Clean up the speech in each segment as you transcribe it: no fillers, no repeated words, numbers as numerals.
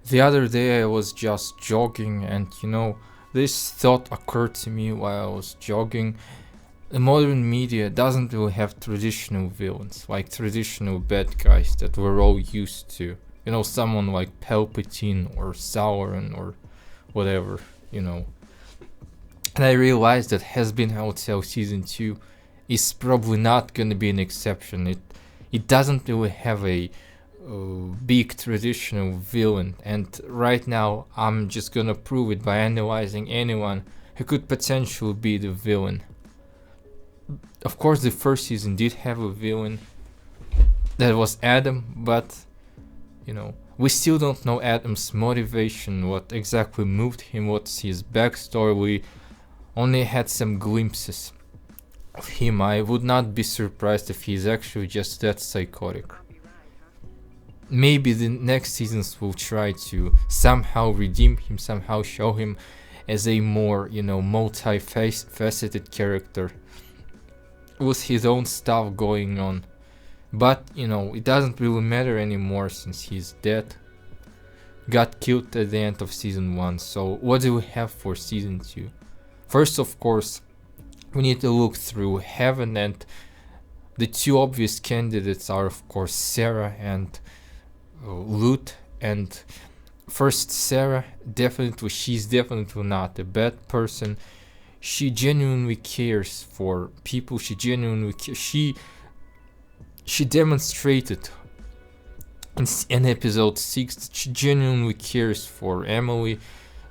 The other day I was just jogging, and this thought occurred to me while I was jogging. The modern media doesn't really have traditional villains, like traditional bad guys that we're all used to. Someone like Palpatine or Sauron or whatever, you know. And I realized that Hazbin Hotel Season 2 is probably not gonna be an exception. It doesn't really have a big traditional villain, and right now I'm just gonna prove it by analyzing anyone who could potentially be the villain. Of course, the first season did have a villain that was Adam, but we still don't know Adam's motivation, what exactly moved him, what's his backstory. We only had some glimpses of him. I would not be surprised if he's actually just that psychotic. Maybe the next seasons will try to somehow redeem him, somehow show him as a more, multifaceted character with his own stuff going on. But, it doesn't really matter anymore since he's dead. Got killed at the end of season 1, so what do we have for season 2? First, of course, we need to look through Heaven, and the two obvious candidates are, of course, Sarah and Lut. And first, Sarah, she's definitely not a bad person. She genuinely cares for people. She genuinely she demonstrated in episode 6 that she genuinely cares for Emily.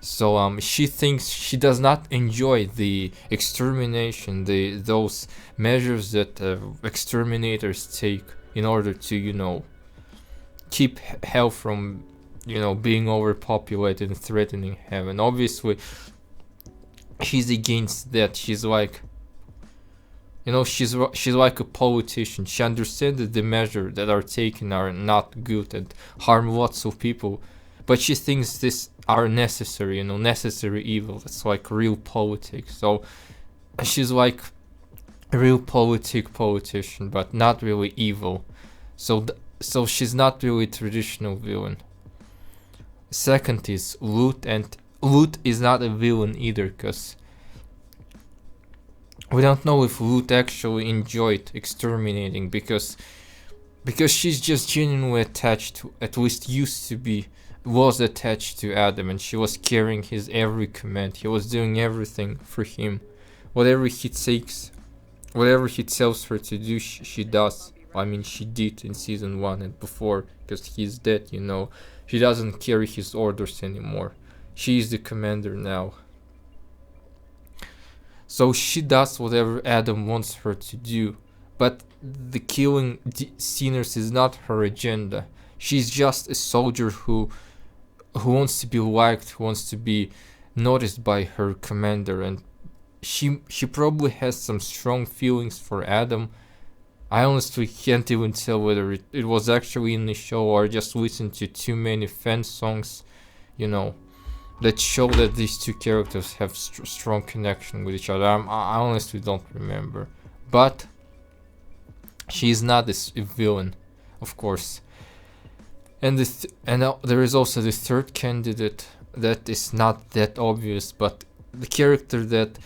So she does not enjoy the extermination, those measures that exterminators take in order to keep hell from being overpopulated and threatening heaven. Obviously, she's against that. She's like, she's like a politician. She understands that the measures that are taken are not good and harm lots of people, but she thinks this are necessary, necessary evil. That's like real politics. So she's like a real politician, but not really evil. So she's not really a traditional villain. Second is Lut, and Lut is not a villain either, because we don't know if Lut actually enjoyed exterminating, because she's just genuinely attached to, at least was attached to Adam, and she was carrying his every command. He was doing everything for him. Whatever he tells her to do, she does. I mean, she did in season 1 and before, because he's dead, She doesn't carry his orders anymore. She is the commander now. So she does whatever Adam wants her to do. But the killing sinners is not her agenda. She's just a soldier who wants to be liked, who wants to be noticed by her commander, and she probably has some strong feelings for Adam. I honestly can't even tell whether it was actually in the show or just listened to too many fan songs, that show that these two characters have strong connection with each other. I honestly don't remember. But she is not a villain, of course. And there is also the third candidate that is not that obvious, but the character that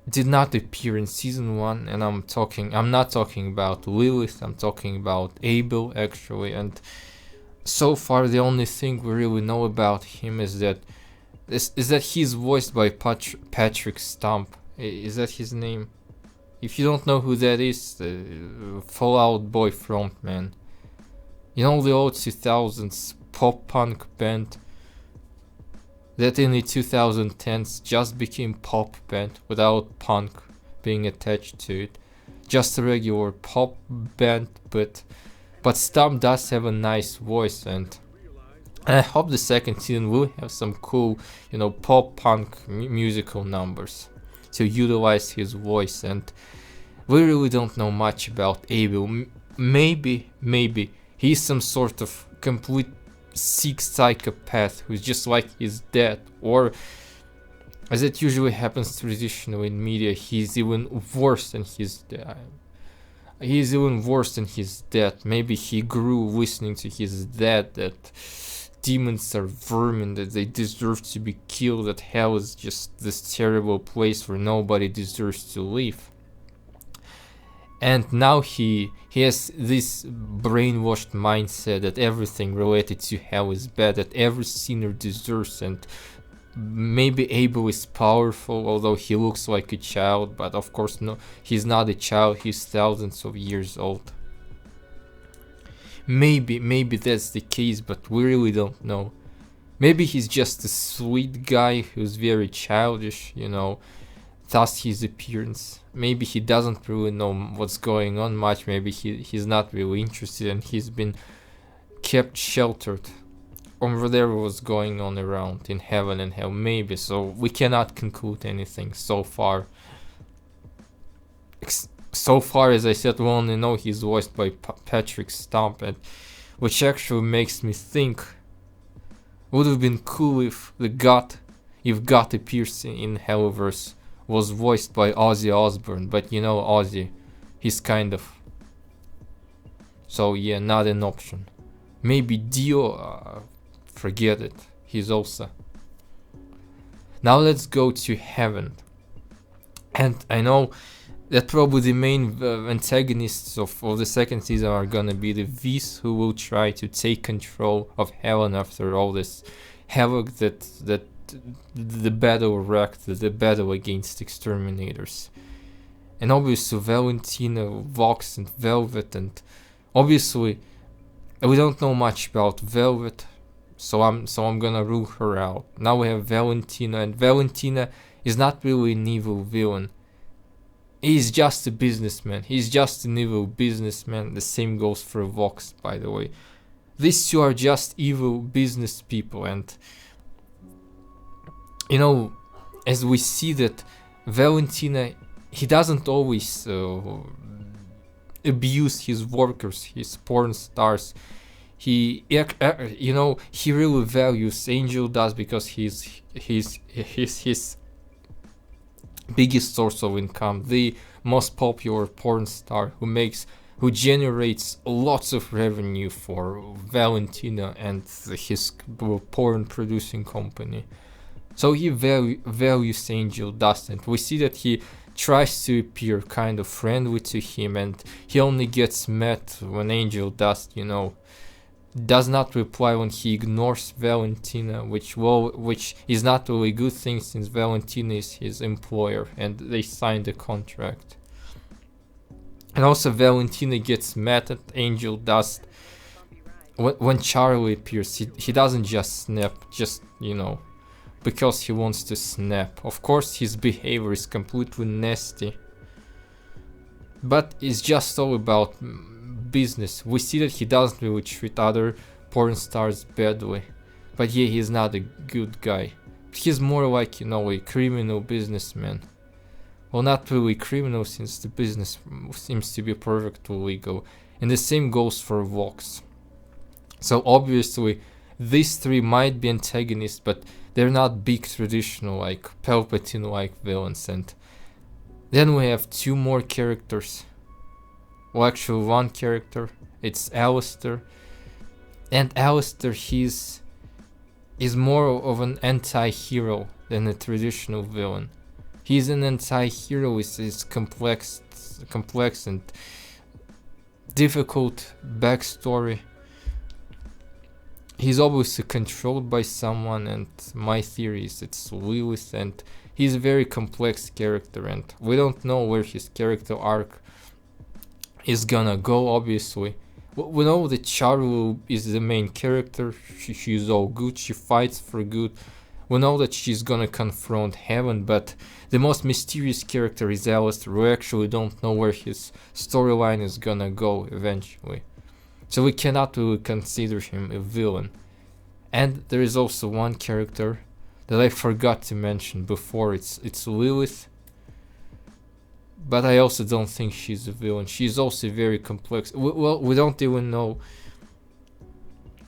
did not appear in season 1, and I'm not talking about Lilith, I'm talking about Abel actually. And so far the only thing we really know about him is that he's voiced by Patrick Stump. Is that his name? If you don't know who that is, the Fallout Boy frontman. The old 2000s pop punk band that in the 2010s just became pop band without punk being attached to it. Just a regular pop band, but Stump does have a nice voice, and I hope the second season will have some cool, pop punk musical numbers to utilize his voice. And we really don't know much about Abel. Maybe he's some sort of complete sick psychopath who's just like his dad, or as it usually happens traditionally in media, he's even worse than his dad. Maybe he grew listening to his dad, that demons are vermin, that they deserve to be killed, that hell is just this terrible place where nobody deserves to live. And now he has this brainwashed mindset that everything related to hell is bad, that every sinner deserves, and maybe Abel is powerful, although he looks like a child, but of course no, he's not a child, he's thousands of years old. Maybe that's the case, but we really don't know. Maybe he's just a sweet guy who's very childish, thus his appearance. Maybe he doesn't really know what's going on much, maybe he's not really interested and he's been kept sheltered from whatever was going on around in heaven and hell, maybe. So we cannot conclude anything so far. So far, as I said, we only know he's voiced by Patrick Stump, and which actually makes me think, would have been cool if God appears in Hellverse was voiced by Ozzy Osbourne, but Ozzy, he's kind of, so yeah, not an option. Maybe Dio, forget it, he's also. Now let's go to heaven, and I know that probably the main antagonists of the second season are gonna be the V's, who will try to take control of heaven after all this havoc that the battle wrecked, the battle against exterminators. And obviously Valentina, Vox, and Velvet, and obviously we don't know much about Velvet, so I'm gonna rule her out. Now we have Valentina, and Valentina is not really an evil villain. He's just a businessman. He's just an evil businessman. The same goes for Vox, by the way. These two are just evil business people, and as we see that Valentina, he doesn't always abuse his workers, his porn stars. He really values Angel does, because he's his biggest source of income, the most popular porn star who generates lots of revenue for Valentina and his porn producing company. So he values Angel Dust, and we see that he tries to appear kind of friendly to him, and he only gets mad when Angel Dust, does not reply, when he ignores Valentina, which is not really a good thing, since Valentina is his employer and they signed a contract. And also Valentina gets mad at Angel Dust when Charlie appears. He doesn't just snap, because he wants to snap. Of course his behavior is completely nasty, but it's just all about business. We see that he doesn't really treat other porn stars badly, but yeah, he's not a good guy. He's more like, a criminal businessman. Well, not really criminal, since the business seems to be perfectly legal. And the same goes for Vox. So obviously these three might be antagonists, but they're not big traditional like Palpatine like villains. And then we have two more characters. Well, actually one character. It's Alistair. And Alistair, is more of an anti-hero than a traditional villain. He's an anti-hero with his complex and difficult backstory. He's obviously controlled by someone, and my theory is it's Lilith, and he's a very complex character, and we don't know where his character arc is gonna go. Obviously we know that Charlie is the main character. She's all good, she fights for good. We know that she's gonna confront heaven, but the most mysterious character is Alistair. We actually don't know where his storyline is gonna go eventually, so we cannot really consider him a villain. And there is also one character that I forgot to mention before. It's Lilith, but I also don't think she's a villain. She's also very complex. We don't even know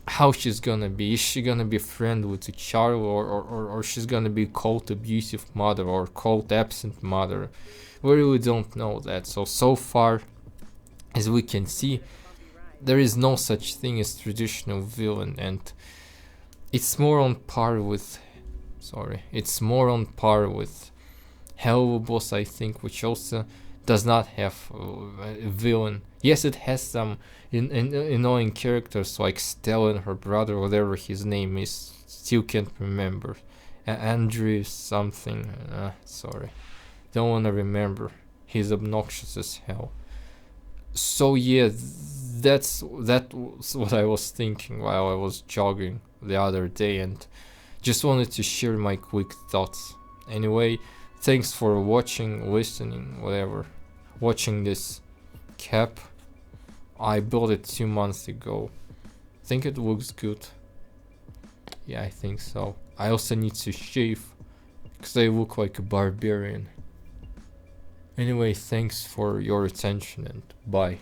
how she's gonna be. Is she gonna be friendly to Charlie, or she's gonna be cold abusive mother, or cold absent mother? We really don't know that. So far as we can see, there is no such thing as traditional villain, and it's more on par with, sorry, it's more on par with Hell Boss, I think, which also does not have a villain. Yes, it has some annoying characters like Stella and her brother, whatever his name is, still can't remember. Andrew something, sorry, don't wanna remember. He's obnoxious as hell. So yeah, that was what I was thinking while I was jogging the other day, and just wanted to share my quick thoughts. Anyway, thanks for watching, listening, whatever. Watching this cap. I built it 2 months ago. Think it looks good. Yeah, I think so. I also need to shave because I look like a barbarian. Anyway, thanks for your attention and bye.